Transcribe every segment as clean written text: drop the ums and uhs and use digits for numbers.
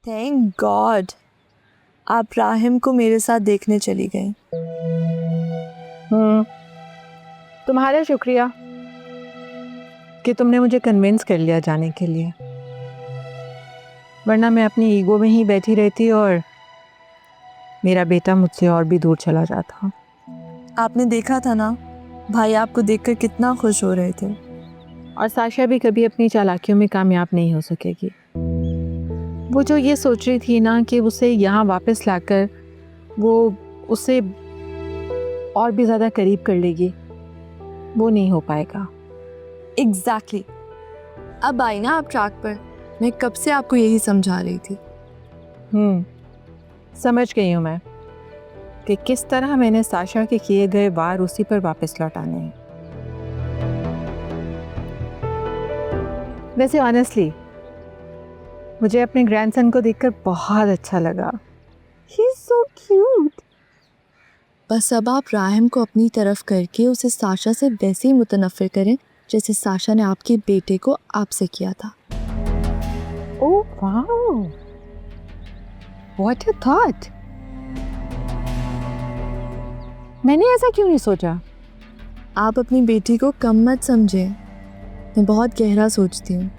Thank God आप राहिम को मेरे साथ देखने चली गई। तुम्हारा शुक्रिया कि तुमने मुझे कन्विंस कर लिया जाने के लिए, वरना मैं अपनी ईगो में ही बैठी रहती और मेरा बेटा मुझसे और भी दूर चला जाता। आपने देखा था ना भाई आपको देखकर कितना खुश हो रहे थे। और साशा भी कभी अपनी चालाकियों में कामयाब नहीं हो सकेगी। वो जो ये सोच रही थी ना कि उसे यहाँ वापस लाकर वो उसे और भी ज़्यादा करीब कर लेगी, वो नहीं हो पाएगा। एग्जैक्टली अब आई ना आप ट्रैक पर। मैं कब से आपको यही समझा रही थी। समझ गई हूँ मैं कि किस तरह मैंने साशा के किए गए वार उसी पर वापस लौटाने हैं। वैसे ऑनेस्टली मुझे अपने ग्रैंडसन को देखकर बहुत अच्छा लगा। He is so cute. बस अब आप राहिम को अपनी तरफ करके उसे साशा से वैसे ही मुतनफ़िर करें जैसे साशा ने आपके बेटे को आपसे किया था। Oh wow, what a thought. मैंने ऐसा क्यों नहीं सोचा? आप अपनी बेटी को कम मत समझें, मैं बहुत गहरा सोचती हूँ।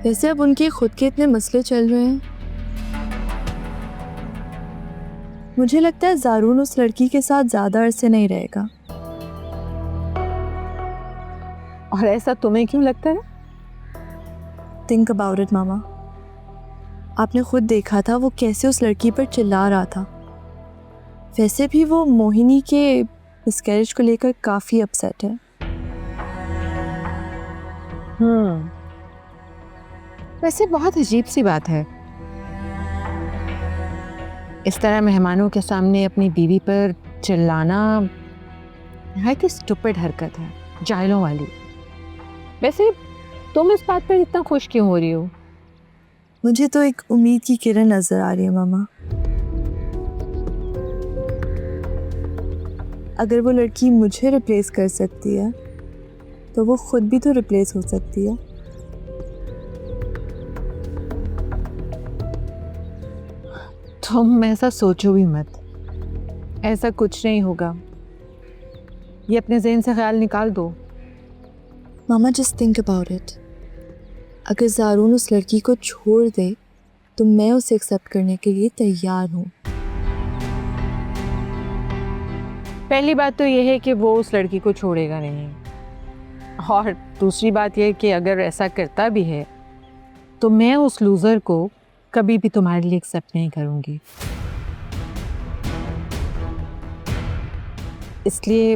वैसे अब उनके खुद के इतने मसले चल रहे हैं। मुझे लगता है ज़ारून उस लड़की के साथ ज़्यादा अरसे नहीं रहेगा। और ऐसा तुम्हें क्यों लगता है? थिंक अबाउट इट मामा। आपने खुद देखा था वो कैसे उस लड़की पर चिल्ला रहा था। वैसे भी वो मोहिनी के मिसकैरेज को लेकर काफ़ी अपसेट है। वैसे बहुत अजीब सी बात है, इस तरह मेहमानों के सामने अपनी बीवी पर चिल्लाना बहुत स्टूपिड हरकत है, जाहिलों वाली। वैसे तुम इस बात पर इतना खुश क्यों हो रही हो? मुझे तो एक उम्मीद की किरण नजर आ रही है मामा। अगर वो लड़की मुझे रिप्लेस कर सकती है तो वो खुद भी तो रिप्लेस हो सकती है। तुम ऐसा सोचो भी मत, ऐसा कुछ नहीं होगा। ये अपने ज़हन से ख्याल निकाल दो। मामा जस्ट थिंक अबाउट इट। अगर ज़ारून उस लड़की को छोड़ दे तो मैं उसे एक्सेप्ट करने के लिए तैयार हूँ। पहली बात तो यह है कि वो उस लड़की को छोड़ेगा नहीं, और दूसरी बात यह कि अगर ऐसा करता भी है तो मैं उस लूज़र को कभी भी तुम्हारे लिए एक्सेप्ट नहीं करूँगी। इसलिए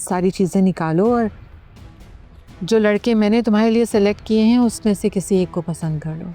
सारी चीज़ें निकालो और जो लड़के मैंने तुम्हारे लिए सेलेक्ट किए हैं उसमें से किसी एक को पसंद कर लो।